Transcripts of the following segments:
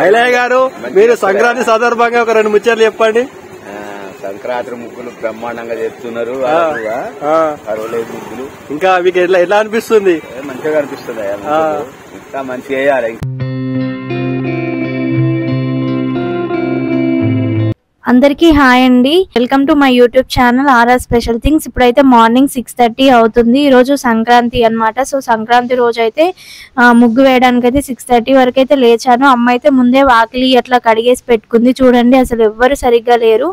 ఐలయ్య గారు మీరు సంక్రాంతి సందర్భంగా ఒక 2 ముచ్చట్లు చెప్పండి. సంక్రాంతి ముగ్గులు బ్రహ్మాండంగా చేస్తున్నారు. ముగ్గులు ఇంకా మీకు ఎట్లా అనిపిస్తుంది? మంచిగా అనిపిస్తుంది. ఇంకా మంచిగా వేయాలి. అందరికీ హాయ్ అండి, welcome to my YouTube channel RR special things. ఇప్పుడైతే మార్నింగ్ 6:30 అవుతుంది. ఈరోజు సంక్రాంతి అన్నమాట. సో సంక్రాంతి రోజు అయితే ముగ్గు వేయడానికి అయితే 6:30 వరకు అయితే లేచాను. అమ్మ అయితే ముందే వాకిలి అట్లా కడిగేసి పెట్టుకుంది. చూడండి అసలు ఎవ్వరు సరిగ్గా లేరు.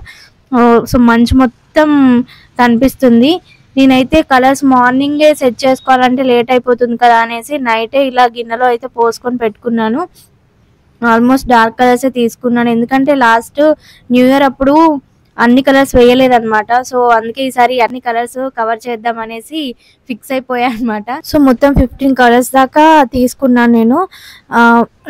సో మంచు మొత్తం కనిపిస్తుంది. నేనైతే కలర్స్ మార్నింగే సెట్ చేసుకోవాలంటే లేట్ అయిపోతుంది కదా అనేసి నైటే ఇలా గిన్నెలో అయితే పోసుకొని పెట్టుకున్నాను. ఆల్మోస్ట్ డార్క్ కలర్సే తీసుకున్నాను, ఎందుకంటే లాస్ట్ న్యూ ఇయర్ అప్పుడు అన్ని కలర్స్ వేయలేదన్నమాట. సో అందుకే ఈసారి అన్ని కలర్స్ కవర్ చేద్దాం అనేసి ఫిక్స్ అయిపోయా అనమాట. సో మొత్తం 15 కలర్స్ దాకా తీసుకున్నాను నేను.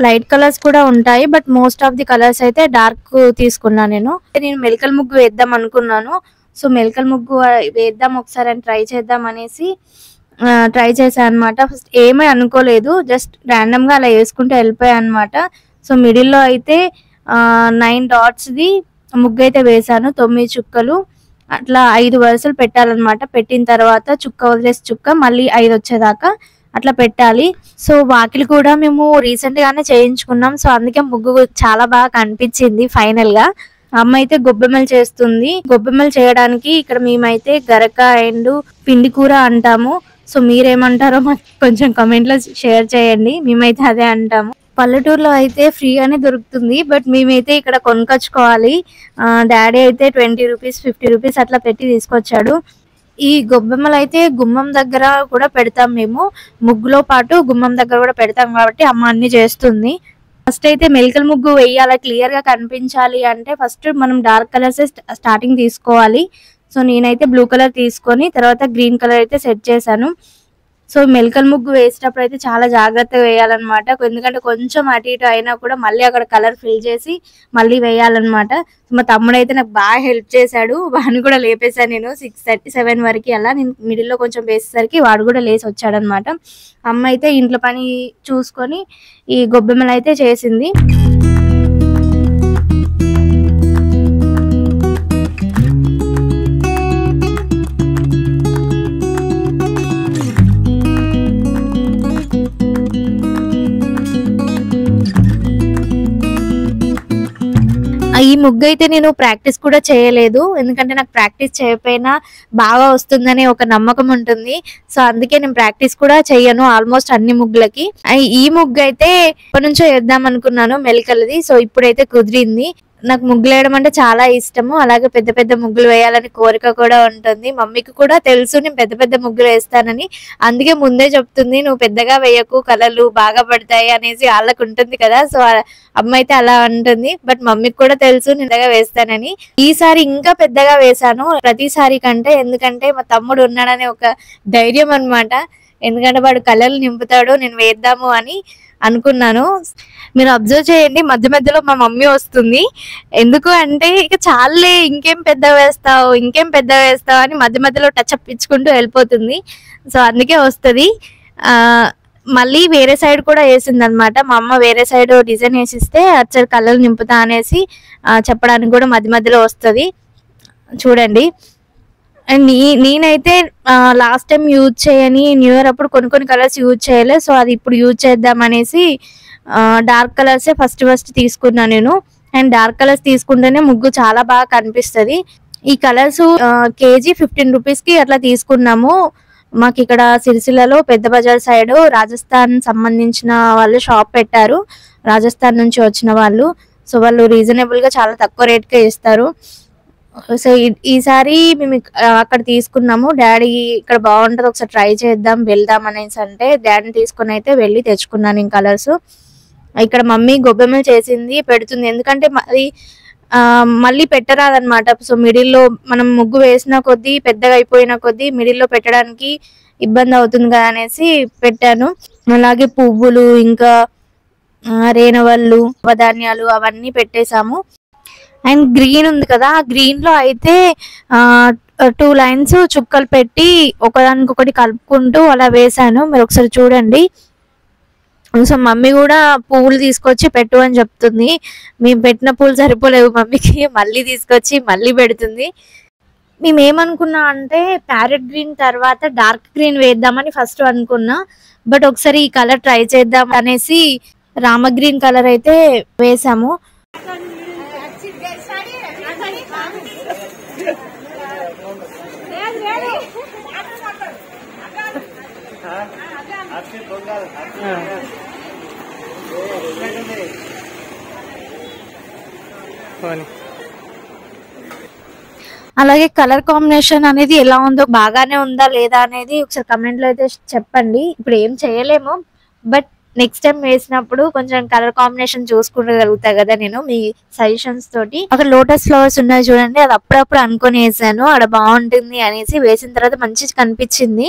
లైట్ కలర్స్ కూడా ఉంటాయి, but most of the colours అయితే డార్క్ తీసుకున్నాను నేను మెలికల్ ముగ్గు వేద్దాం అనుకున్నాను. సో మెలికల్ ముగ్గు వేద్దాం ఒకసారి అని ట్రై చేద్దాం అనేసి ట్రై చేశాను అనమాట. ఫస్ట్ ఏమీ అనుకోలేదు, జస్ట్ ర్యాండమ్ గా అలా వేసుకుంటూ వెళ్ళిపోయా అనమాట. సో మిడిల్లో అయితే 9 డాట్స్ది ముగ్గు అయితే వేసాను. 9 చుక్కలు అట్లా 5 వరుసలు పెట్టాలన్నమాట. పెట్టిన తర్వాత చుక్క వదిలేసి చుక్క మళ్ళీ 5 వచ్చేదాకా అట్లా పెట్టాలి. సో వాకిలి కూడా మేము రీసెంట్ గానే చేయించుకున్నాం. సో అందుకే ముగ్గు చాలా బాగా కనిపించింది ఫైనల్ గా. అమ్మ అయితే గొబ్బెమ్మలు చేస్తుంది. గొబ్బెమ్మలు చేయడానికి ఇక్కడ మేమైతే గరక అండ్ పిండి కూర అంటాము. సో మీరేమంటారో మాకు కొంచెం కామెంట్ లో షేర్ చేయండి. మేమైతే అదే అంటాము. పల్లెటూరులో అయితే ఫ్రీగానే దొరుకుతుంది, బట్ మేమైతే ఇక్కడ కొనుకొచ్చుకోవాలి. డాడీ అయితే 20 రూపీస్ 50 రూపీస్ అట్లా పెట్టి తీసుకొచ్చాడు. ఈ గొబ్బెమ్మలు అయితే గుమ్మం దగ్గర కూడా పెడతాం మేము. ముగ్గులో పాటు గుమ్మం దగ్గర కూడా పెడతాం కాబట్టి అమ్మ అన్ని చేస్తుంది. ఫస్ట్ అయితే మెలికల్ ముగ్గు వేయాలి, క్లియర్ గా కనిపించాలి అంటే ఫస్ట్ మనం డార్క్ కలర్స్ స్టార్టింగ్ తీసుకోవాలి. సో నేనైతే బ్లూ కలర్ తీసుకొని తర్వాత గ్రీన్ కలర్ అయితే సెట్ చేశాను. సో మెలికల్ ముగ్గు వేసేటప్పుడు అయితే చాలా జాగ్రత్తగా వేయాలన్నమాట, ఎందుకంటే కొంచెం అటు ఇటు అయినా కూడా మళ్ళీ అక్కడ కలర్ ఫిల్ చేసి మళ్ళీ వేయాలన్నమాట. మా తమ్ముడు అయితే నాకు బాగా హెల్ప్ చేశాడు. వాడిని కూడా లేపేశాను నేను 6:37 వరకు. అలా నేను మిడిల్లో కొంచెం వేసేసరికి వాడు కూడా లేచి వచ్చాడనమాట. అమ్మ అయితే ఇంట్లో పని చూసుకొని ఈ గొబ్బెమ్మలు అయితే చేసింది. ఈ ముగ్గు అయితే నేను ప్రాక్టీస్ కూడా చేయలేదు, ఎందుకంటే నాకు ప్రాక్టీస్ చేయకపోయినా బాగా వస్తుందనే ఒక నమ్మకం ఉంటుంది. సో అందుకే నేను ప్రాక్టీస్ కూడా చెయ్యను ఆల్మోస్ట్ అన్ని ముగ్గులకి. ఈ ముగ్గు అయితే ఎప్పటి నుంచో వేద్దాం అనుకున్నాను మెలికలది. సో ఇప్పుడైతే కుదిరింది. నాకు ముగ్గులు వేయడం అంటే చాలా ఇష్టము. అలాగే పెద్ద పెద్ద ముగ్గులు వేయాలని కోరిక కూడా ఉంటుంది. మమ్మీకి కూడా తెలుసు నేను పెద్ద పెద్ద ముగ్గులు వేస్తానని, అందుకే ముందే చెప్తుంది నువ్వు పెద్దగా వేయకు, కలర్లు బాగా పడతాయి అనేసి వాళ్ళకు ఉంటుంది కదా. సో అమ్మ అయితే అలా ఉంటుంది, బట్ మమ్మీకి కూడా తెలుసు నేను పెద్దగా వేస్తానని. ఈసారి ఇంకా పెద్దగా వేసాను ప్రతిసారి కంటే, ఎందుకంటే మా తమ్ముడు ఉన్నాడనే ఒక ధైర్యం అనమాట. ఎందుకంటే వాడు కలర్లు నింపుతాడు, నేను వేద్దాము అని అనుకున్నాను. మీరు అబ్జర్వ్ చేయండి, మధ్య మధ్యలో మా మమ్మీ వస్తుంది. ఎందుకు అంటే ఇక చాలే ఇంకేం పెద్ద వేస్తావు ఇంకేం పెద్ద వేస్తావు అని మధ్య మధ్యలో టచ్ అప్ ఇచ్చుకుంటూ వెళ్ళిపోతుంది. సో అందుకే వస్తుంది. మళ్ళీ వేరే సైడ్ కూడా వేసింది అనమాట. మా అమ్మ వేరే సైడ్ డిజైన్ వేసిస్తే అచ్చడి కలర్లు నింపుతా అనేసి చెప్పడానికి కూడా మధ్య మధ్యలో వస్తుంది. చూడండి, నేనైతే లాస్ట్ టైం యూజ్ చేయని న్యూ ఇయర్ అప్పుడు కొన్ని కలర్స్ యూజ్ చేయలే. సో అది ఇప్పుడు యూజ్ చేద్దాం అనేసి డార్క్ కలర్సే ఫస్ట్ తీసుకున్నాను నేను. అండ్ డార్క్ కలర్స్ తీసుకుంటేనే ముగ్గు చాలా బాగా కనిపిస్తుంది. ఈ కలర్స్ కేజీ 15 రూపీస్కి అట్లా తీసుకున్నాము. మాకు ఇక్కడ సిరిసిల్లలో పెద్ద బజార్ సైడ్ రాజస్థాన్ సంబంధించిన వాళ్ళు షాప్ పెట్టారు, రాజస్థాన్ నుంచి వచ్చిన వాళ్ళు. సో వాళ్ళు రీజనబుల్ గా చాలా తక్కువ రేట్కే ఇస్తారు. సో ఈసారి మేము అక్కడ తీసుకున్నాము. డాడీ ఇక్కడ బాగుంటది ఒకసారి ట్రై చేద్దాం వెళ్దాం అనేసి అంటే డాడీని తీసుకుని అయితే వెళ్ళి తెచ్చుకున్నాను ఈ కలర్స్. ఇక్కడ మమ్మీ గొబ్బెమ్మలు చేసింది పెడుతుంది, ఎందుకంటే మళ్ళీ పెట్టరాదనమాట. సో మిడిల్లో మనం ముగ్గు వేసిన కొద్దీ పెద్దగా అయిపోయిన కొద్దీ మిడిల్లో పెట్టడానికి ఇబ్బంది అవుతుంది కదా అనేసి పెట్టాను. అలాగే పువ్వులు ఇంకా రేణవళ్ళు ధాన్యాలు అవన్నీ పెట్టేశాము. అండ్ గ్రీన్ ఉంది కదా, ఆ గ్రీన్ లో అయితే 2 లైన్స్ చుక్కలు పెట్టి ఒకదానికొకటి కలుపుకుంటూ అలా వేసాను. మీరు ఒకసారి చూడండి. సో మమ్మీ కూడా పువ్వులు తీసుకొచ్చి పెట్టు అని చెప్తుంది. మేము పెట్టిన పూలు సరిపోలేవు మమ్మీకి, మళ్ళీ తీసుకొచ్చి మళ్ళీ పెడుతుంది. మేము ఏమనుకున్నా అంటే ప్యారెట్ గ్రీన్ తర్వాత డార్క్ గ్రీన్ వేద్దామని ఫస్ట్ అనుకున్నా. బట్ ఒకసారి ఈ కలర్ ట్రై చేద్దాం అనేసి రామ గ్రీన్ కలర్ అయితే వేసాము. అలాగే కలర్ కాంబినేషన్ అనేది ఎలా ఉందో, బాగానే ఉందా లేదా అనేది ఒకసారి కమెంట్ లో అయితే చెప్పండి. ఇప్పుడు ఏం చేయలేము, బట్ నెక్స్ట్ టైం వేసినప్పుడు కొంచెం కలర్ కాంబినేషన్ చూసుకోగలుగుతా కదా నేను మీ సజెషన్స్ తోటి. అక్కడ లోటస్ ఫ్లవర్స్ ఉన్నాయి చూడండి, అది అప్పుడప్పుడు అనుకొని వేసాను అక్కడ బాగుంటుంది అనేసి. వేసిన తర్వాత మంచిగా కనిపించింది.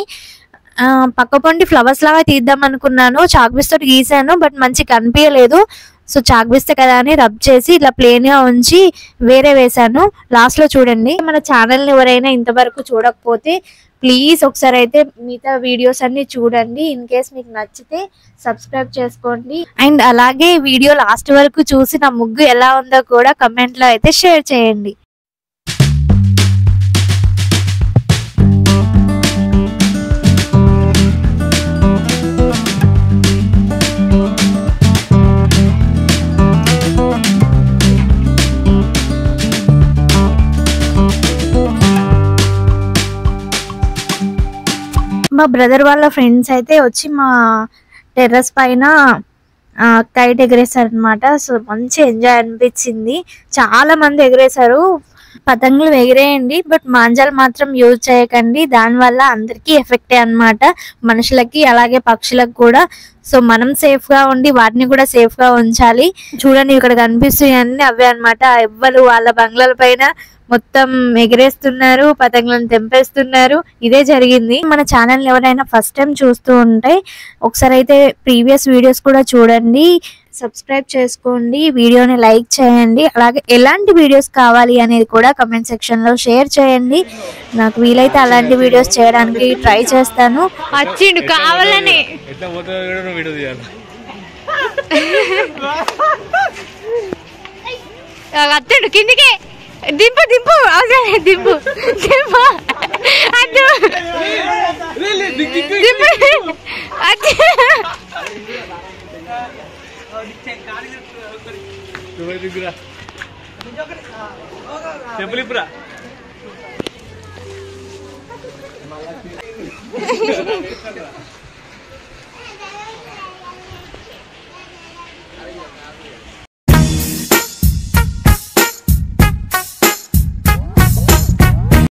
పక్క పొంటి ఫ్లవర్స్ లాగా తీద్దాం అనుకున్నాను, చాక్పీస్ తోటి గీసాను, బట్ మంచి కనిపించలేదు. సో చాక్పీస్ కదా అని రబ్ చేసి ఇలా ప్లేన్ గా ఉంచి వేరే వేసాను. లాస్ట్ లో చూడండి. మన ఛానల్ ని ఎవరైనా ఇంతవరకు చూడకపోతే ప్లీజ్ ఒకసారి అయితే మిగతా వీడియోస్ అన్ని చూడండి. ఇన్ కేస్ మీకు నచ్చితే సబ్స్క్రైబ్ చేసుకోండి. అండ్ అలాగే వీడియో లాస్ట్ వరకు చూసి నా ముగ్గు ఎలా ఉందో కూడా కమెంట్ లో అయితే షేర్ చేయండి. మా బ్రదర్ వాళ్ళ ఫ్రెండ్స్ అయితే వచ్చి మా టెర్రస్ పైన కైట్ ఎగరేసారు అనమాట. సో మంచి ఎంజాయ్ అనిపించింది. చాలా మంది ఎగరేసారు. పతంగులు ఎగిరేయండి, బట్ మాంజాలు మాత్రం యూజ్ చేయకండి, దానివల్ల అందరికీ ఎఫెక్టే అన్నమాట, మనుషులకి అలాగే పక్షులకు కూడా. సో మనం సేఫ్ గా ఉండి వాటిని కూడా సేఫ్ గా ఉంచాలి. చూడండి ఇక్కడ కనిపిస్తున్నాయి అన్ని అవే అనమాట. ఎవ్వరు వాళ్ళ బంగ్లాల పైన మొత్తం ఎగిరేస్తున్నారు, పతంగులను తెంపేస్తున్నారు. ఇదే జరిగింది. మన ఛానల్ ఎవరైనా ఫస్ట్ టైం చూస్తూ ఉంటే ఒకసారి అయితే ప్రీవియస్ వీడియోస్ కూడా చూడండి, సబ్స్క్రైబ్ చేసుకోండి, వీడియోని లైక్ చేయండి. అలాగే ఎలాంటి వీడియోస్ కావాలి అనేది కూడా కమెంట్ సెక్షన్ లో షేర్ చేయండి. నాకు వీలైతే అలాంటి వీడియోస్ చేయడానికి ట్రై చేస్తాను. వచ్చిండు కావాలని అత్తడు కిందికి దింపు దింపు అవసరం దింపు దింపు అద్దు చెప్పులిపురా